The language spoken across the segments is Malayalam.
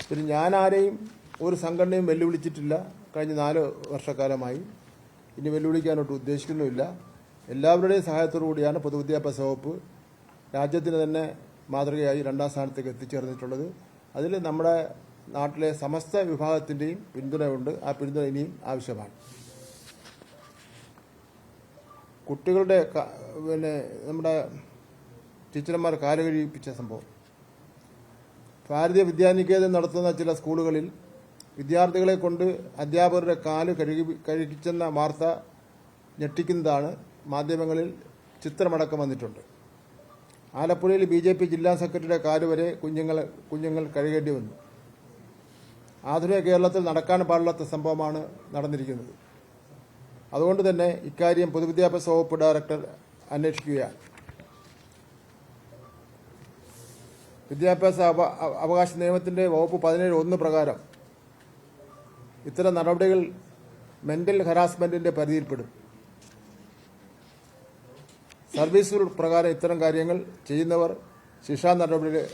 പിന്നെ ഞാൻ ആരെയും ഒരു സംഘടനയും വെല്ലുവിളിച്ചിട്ടില്ല. കഴിഞ്ഞ 4 വർഷക്കാലമായി ഇനി വെല്ലുവിളിക്കാനോട്ട് ഉദ്ദേശിക്കുന്നുമില്ല. എല്ലാവരുടെയും സഹായത്തോടു കൂടിയാണ് പൊതുവിദ്യാഭ്യാസ വകുപ്പ് രാജ്യത്തിന് തന്നെ മാതൃകയായി 2ാം സ്ഥാനത്തേക്ക് എത്തിച്ചേർന്നിട്ടുള്ളത്. അതിൽ നമ്മുടെ നാട്ടിലെ സമസ്ത വിഭാഗത്തിൻ്റെയും പിന്തുണയുണ്ട്. ആ പിന്തുണ ഇനിയും ആവശ്യമാണ്. കുട്ടികളുടെ നമ്മുടെ ടീച്ചർമാർ കാല് കഴിപ്പിച്ച സംഭവം, ഭാരതീയ വിദ്യാനികേതൻ നടത്തുന്ന ചില സ്കൂളുകളിൽ വിദ്യാർത്ഥികളെ കൊണ്ട് അധ്യാപകരുടെ കാല് കഴിപ്പിച്ചെന്ന വാർത്ത ഞെട്ടിക്കുന്നതാണ്. മാധ്യമങ്ങളിൽ ചിത്രമടക്കം വന്നിട്ടുണ്ട്. ആലപ്പുഴയിൽ BJP ജില്ലാ സെക്രട്ടറിയുടെ കാല് വരെ കുഞ്ഞുങ്ങൾ കഴുകേണ്ടി വന്നു. ആധുനിക കേരളത്തിൽ നടക്കാൻ പാടില്ലാത്ത സംഭവമാണ് നടന്നിരിക്കുന്നത്. അതുകൊണ്ട് തന്നെ ഇക്കാര്യം പൊതുവിദ്യാഭ്യാസ വകുപ്പ് ഡയറക്ടർ അന്വേഷിക്കുകയാണ്. വിദ്യാഭ്യാസ അവകാശ നിയമത്തിന്റെ വകുപ്പ് 17(1) പ്രകാരം ഇത്തരം നടപടികൾ മെന്റൽ ഹരാസ്മെന്റിന്റെ പരിധിയിൽപ്പെടും. സർവീസ് റൂൾ പ്രകാരം ഇത്തരം കാര്യങ്ങൾ ചെയ്യുന്നവർ ശിക്ഷാ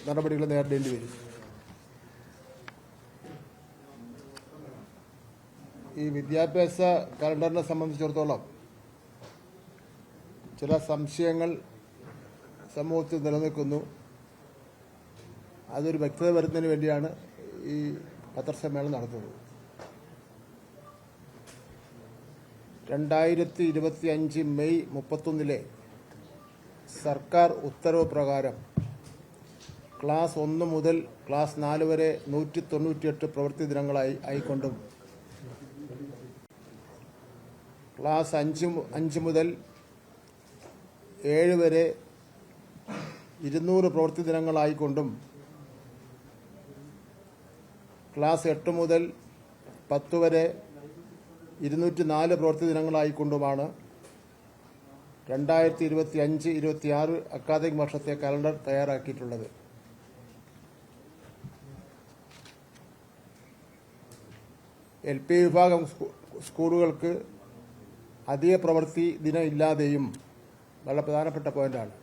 നടപടികൾ നേരിടേണ്ടി വരും. ഈ വിദ്യാഭ്യാസ കലണ്ടറിനെ സംബന്ധിച്ചിടത്തോളം ചില സംശയങ്ങൾ സമൂഹത്തിൽ നിലനിൽക്കുന്നു. അതൊരു വ്യക്തത വരുന്നതിന് വേണ്ടിയാണ് ഈ പത്രസമ്മേളനം നടത്തുന്നത്. 2025 മെയ് 31 സർക്കാർ ഉത്തരവ് പ്രകാരം ക്ലാസ് 1 മുതൽ ക്ലാസ് 4 വരെ 198 പ്രവൃത്തി ദിനങ്ങളായിക്കൊണ്ടും ക്ലാസ് 5 മുതൽ 7 വരെ 200 പ്രവൃത്തി ദിനങ്ങളായിക്കൊണ്ടും ക്ലാസ് 8 മുതൽ 10 വരെ 204 പ്രവൃത്തി ദിനങ്ങളായിക്കൊണ്ടുമാണ് 2025-26 അക്കാദമിക് വർഷത്തെ കലണ്ടർ തയ്യാറാക്കിയിട്ടുള്ളത്. LP വിഭാഗം സ്കൂളുകൾക്ക് അധിക പ്രവൃത്തി ദിനം ഇല്ലാതെയും വളരെ പ്രധാനപ്പെട്ട പോയിന്റാണ്.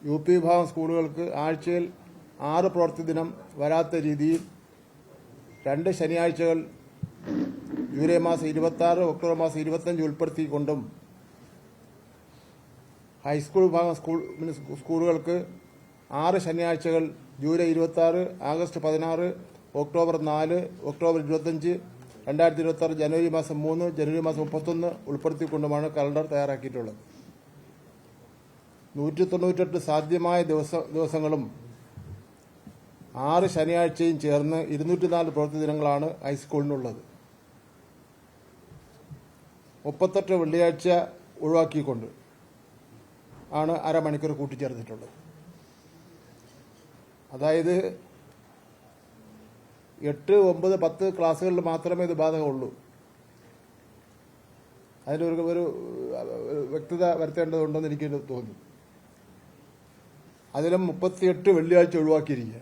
UP വിഭാഗം സ്കൂളുകൾക്ക് ആഴ്ചയിൽ 6 പ്രവൃത്തി ദിനം വരാത്ത രീതിയിൽ 2 ശനിയാഴ്ചകൾ ജൂലൈ മാസം 26, ഒക്ടോബർ മാസം 25 ഉൾപ്പെടുത്തിക്കൊണ്ടും ഹൈസ്കൂൾ വിഭാഗം സ്കൂളുകൾക്ക് 6 ശനിയാഴ്ചകൾ ജൂലൈ 26, ആഗസ്റ്റ് 16, ഒക്ടോബർ 4, ഒക്ടോബർ 25, 2026 ജനുവരി മാസം 3, ജനുവരി മാസം 31 ഉൾപ്പെടുത്തിക്കൊണ്ടുമാണ് കലണ്ടർ തയ്യാറാക്കിയിട്ടുള്ളത്. 198 സാധ്യമായ ദിവസങ്ങളും 6 ശനിയാഴ്ചയും ചേർന്ന് 204 പ്രവൃത്തി ദിനങ്ങളാണ് ഹൈസ്കൂളിനുള്ളത്. 38 വെള്ളിയാഴ്ച ഒഴിവാക്കിക്കൊണ്ട് ആണ് അരമണിക്കൂർ കൂട്ടിച്ചേർത്തിട്ടുള്ളത്. അതായത് 8, 9, 10 ക്ലാസ്സുകളിൽ മാത്രമേ ഇത് ബാധകമുള്ളൂ. അതിലൊരു വ്യക്തത വരുത്തേണ്ടതുണ്ടെന്ന് എനിക്ക് തോന്നി. അതിലും 38 വെള്ളിയാഴ്ച ഒഴിവാക്കിയിരിക്കുക.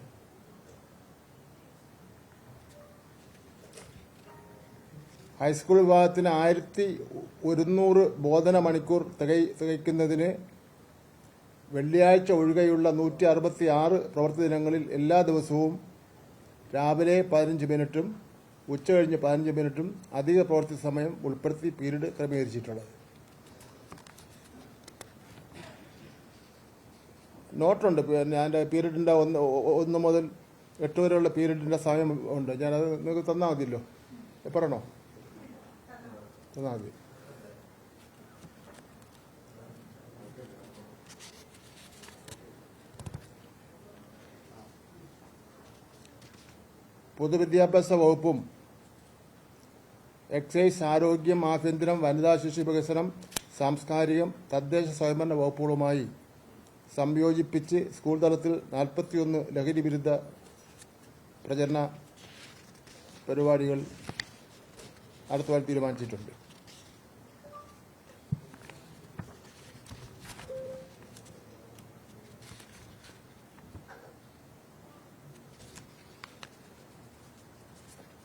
ഹൈസ്കൂൾ വിഭാഗത്തിന് 1100 ബോധന മണിക്കൂർ തികയ്ക്കുന്നതിന് വെള്ളിയാഴ്ച ഒഴികെയുള്ള 166 പ്രവൃത്തി ദിനങ്ങളിൽ എല്ലാ ദിവസവും രാവിലെ 15 മിനിറ്റും ഉച്ചകഴിഞ്ഞ് 15 മിനിറ്റും അധിക പ്രവൃത്തി സമയം ഉൾപ്പെടുത്തി പീരീഡ് ക്രമീകരിച്ചിട്ടുള്ളത്. നോട്ടുണ്ട്. പിന്നെ അതിൻ്റെ പീരീഡിൻ്റെ 1 മുതൽ 8 വരെയുള്ള പീരീഡിൻ്റെ സമയം ഉണ്ട്. ഞാനത് നിങ്ങൾക്ക് തന്നാൽ മതിയല്ലോ. പറയണോ? തന്നാൽ മതി. പൊതുവിദ്യാഭ്യാസ വകുപ്പും എക്സൈസ്, ആരോഗ്യം, ആഭ്യന്തരം, വനിതാ ശിശു വികസനം, സാംസ്കാരികം, തദ്ദേശ സ്വയംഭരണ വകുപ്പുകളുമായി സംയോജിപ്പിച്ച് സ്കൂൾ തലത്തിൽ 41 ലഹരി വിരുദ്ധ പ്രചരണ പരിപാടികൾ നടത്തുവാൻ തീരുമാനിച്ചിട്ടുണ്ട്.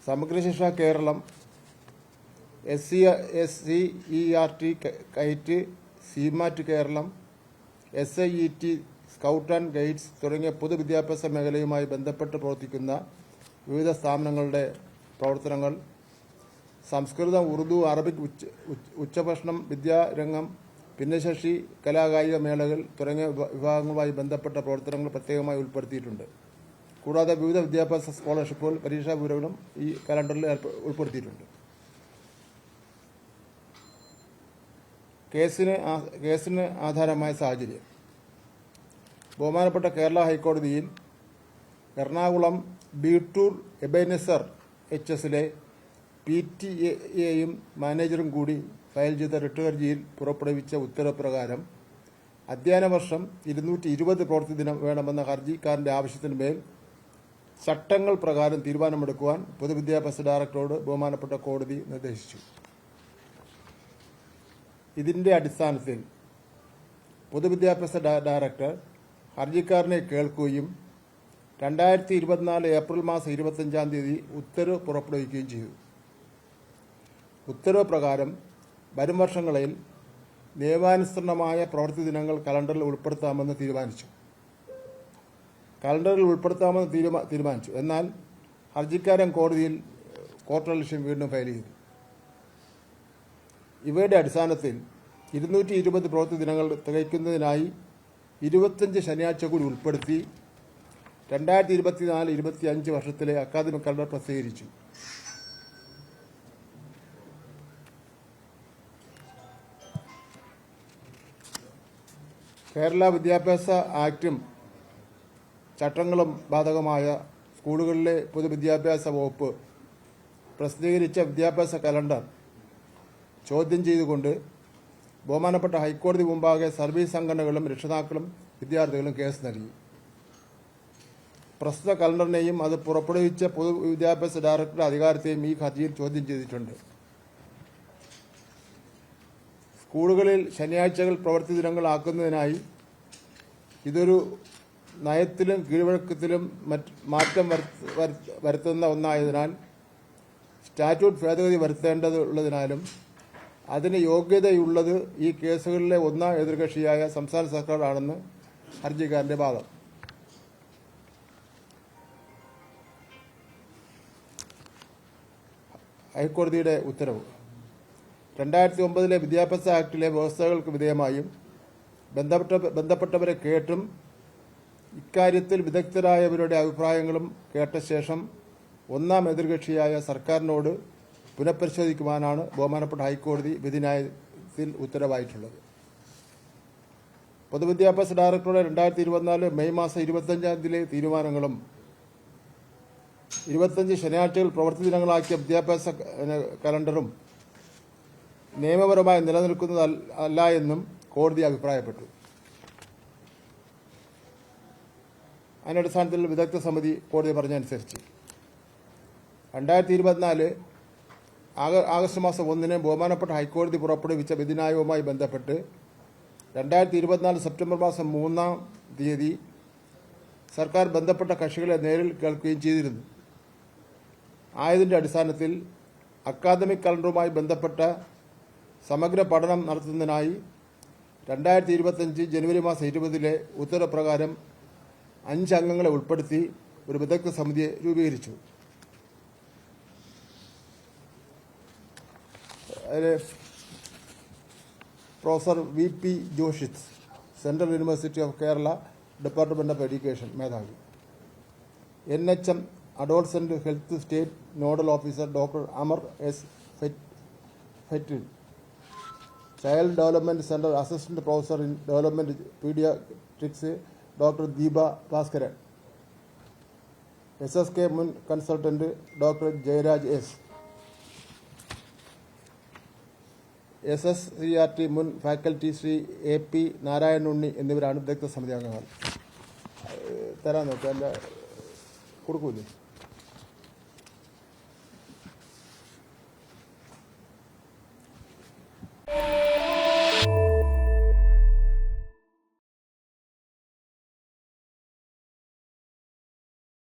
Samagra Shiksha Keralam, SCERT KITE, SIEMAT Keralam, SIET, scout and guides തുടങ്ങിയ പൊതുവിദ്യാഭ്യാസ മേഖലയുമായി ബന്ധപ്പെട്ട് പ്രവർത്തിക്കുന്ന വിവിധ സ്ഥാപനങ്ങളുടെ പ്രവർത്തനങ്ങൾ, സംസ്കൃതം, ഉറുദു, അറബിക് ഉച്ചഭക്ഷണം, വിദ്യാരംഗം, ഭിന്നശേഷി കലാകായിക മേളകൾ തുടങ്ങിയ വിഭാഗങ്ങളുമായി ബന്ധപ്പെട്ട പ്രവർത്തനങ്ങൾ പ്രത്യേകമായി ഉൾപ്പെടുത്തിയിട്ടുണ്ട്. കൂടാതെ വിവിധ വിദ്യാഭ്യാസ സ്കോളർഷിപ്പുകൾ, പരീക്ഷാ വിവരങ്ങളും ഈ കലണ്ടറിൽ ഉൾപ്പെടുത്തിയിട്ടുണ്ട്. കേസിന് ആധാരമായ സാഹചര്യം: ബഹുമാനപ്പെട്ട കേരള ഹൈക്കോടതിയിൽ എറണാകുളം ബീട്ടൂർ എബേനെസർ HSലെ PTAയും മാനേജറും കൂടി ഫയൽ ചെയ്ത റിട്ട് ഹർജിയിൽ പുറപ്പെടുവിച്ച ഉത്തരവ് പ്രകാരം അധ്യയന വർഷം 220 പ്രവൃത്തി ദിനം വേണമെന്ന ഹർജിക്കാരന്റെ ആവശ്യത്തിന് മേൽ ചട്ടങ്ങൾ പ്രകാരം തീരുമാനമെടുക്കുവാൻ പൊതുവിദ്യാഭ്യാസ ഡയറക്ടറോട് ബഹുമാനപ്പെട്ട കോടതി നിർദ്ദേശിച്ചു. ഇതിന്റെ അടിസ്ഥാനത്തിൽ പൊതുവിദ്യാഭ്യാസ ഡയറക്ടർ ഹർജിക്കാരനെ കേൾക്കുകയും 2024 ഏപ്രിൽ മാസം 25-ാം തീയതി ഉത്തരവ് പുറപ്പെടുവിക്കുകയും ചെയ്തു. ഉത്തരവ് പ്രകാരം വരും വർഷങ്ങളിൽ നിയമാനുസൃതമായ പ്രവൃത്തി ദിനങ്ങൾ കലണ്ടറിൽ ഉൾപ്പെടുത്താമെന്ന് തീരുമാനിച്ചു. എന്നാൽ ഹർജിക്കാരൻ കോടതിയിൽ കോർട്ടലക്ഷ്യം വീണ്ടും ഫയൽ ചെയ്തു. ഇവയുടെ അടിസ്ഥാനത്തിൽ 220 പ്രവൃത്തി ദിനങ്ങൾ തികയ്ക്കുന്നതിനായി 25 ശനിയാഴ്ച കൂടി ഉൾപ്പെടുത്തി 2024-25 വർഷത്തിലെ അക്കാദമിക് കലണ്ടർ പ്രസിദ്ധീകരിച്ചു. കേരള വിദ്യാഭ്യാസ ആക്ടും ചട്ടങ്ങളും ബാധകമായ സ്കൂളുകളിലെ പൊതുവിദ്യാഭ്യാസ വകുപ്പ് പ്രസിദ്ധീകരിച്ച വിദ്യാഭ്യാസ കലണ്ടർ ചോദ്യം ചെയ്തുകൊണ്ട് ബഹുമാനപ്പെട്ട ഹൈക്കോടതി മുമ്പാകെ സർവീസ് സംഘടനകളും രക്ഷിതാക്കളും വിദ്യാർത്ഥികളും കേസ് നൽകി. പ്രസ്തുത കലണ്ടറിനെയും അത് പുറപ്പെടുവിച്ച പൊതുവിദ്യാഭ്യാസ ഡയറക്ടറുടെ അധികാരത്തെയും ഈ ഹർജിയിൽ ചോദ്യം ചെയ്തിട്ടുണ്ട്. സ്കൂളുകളിൽ ശനിയാഴ്ചകൾ പ്രവൃത്തി ദിനങ്ങളാക്കുന്നതിനായി ഇതൊരു നയത്തിലും കീഴ്വഴക്കത്തിലും മാറ്റം വരുത്തുന്ന ഒന്നായതിനാൽ സ്റ്റാറ്റ്യൂട്ട് ഭേദഗതി വരുത്തേണ്ടതുള്ളതിനാലും അതിന് യോഗ്യതയുള്ളത് ഈ കേസുകളിലെ ഒന്നാം എതിർകക്ഷിയായ സംസ്ഥാന സർക്കാരാണെന്ന് ഹർജിക്കാരന്റെ വാദം. ഹൈക്കോടതിയുടെ ഉത്തരവ്: 2009 വിദ്യാഭ്യാസ ആക്ടിലെ വ്യവസ്ഥകൾക്ക് വിധേയമായും ബന്ധപ്പെട്ടവരെ കേട്ടും ഇക്കാര്യത്തിൽ വിദഗ്ധരായവരുടെ അഭിപ്രായങ്ങളും കേട്ട ശേഷം ഒന്നാം എതിർകക്ഷിയായ സർക്കാരിനോട് പുനഃപരിശോധിക്കുവാനാണ് ബഹുമാനപ്പെട്ട ഹൈക്കോടതി വിധിന്യായത്തിൽ ഉത്തരവായിട്ടുള്ളത്. പൊതുവിദ്യാഭ്യാസ ഡയറക്ടറുടെ 2024 മെയ് മാസം 25-ാം തീയതിയിലെ തീരുമാനങ്ങളും 25 ശനിയാഴ്ചകൾ പ്രവൃത്തി ദിനങ്ങളാക്കിയ വിദ്യാഭ്യാസ കലണ്ടറും നിയമപരമായി നിലനിൽക്കുന്നതല്ല എന്നും കോടതി അഭിപ്രായപ്പെട്ടു. അതിനടിസ്ഥാനത്തിൽ വിദഗ്ധ സമിതി കോടതി പറഞ്ഞനുസരിച്ച് 2024 ആഗസ്റ്റ് മാസം 1-ന് ബഹുമാനപ്പെട്ട ഹൈക്കോടതി പുറപ്പെടുവിച്ച വിധിന്യായവുമായി ബന്ധപ്പെട്ട് 2024 സെപ്റ്റംബർ മാസം 3-ാം തീയതി സർക്കാർ ബന്ധപ്പെട്ട കക്ഷികളെ നേരിൽ കേൾക്കുകയും ചെയ്തിരുന്നു. ആയതിന്റെ അടിസ്ഥാനത്തിൽ അക്കാദമിക് കലണ്ടറുമായി ബന്ധപ്പെട്ട സമഗ്ര പഠനം നടത്തുന്നതിനായി 2025 ജനുവരി മാസം 20-ലെ ഉത്തരവ് പ്രകാരം 5 അംഗങ്ങളെ ഉൾപ്പെടുത്തി ഒരു വിദഗ്ധ സമിതിയെ രൂപീകരിച്ചു. Professor VP Joshith, central university of Kerala, department of education മേധാവി. NHM adolescent health state nodal officer doctor Amar S. ഫെറ്റിൽ. Child development centre assistant professor in development paediatrics doctor Deepa Bhaskaran. SSK മുൻ consultant doctor Jayaraj S. SSCRT മുൻ ഫാക്കൽറ്റി ശ്രീ AP നാരായണുണ്ണി എന്നിവരാണ് വിദഗ്ധ സമിതി അംഗങ്ങൾ. തരാൻ നോക്കുക, അല്ല കൊടുക്കൂലേ?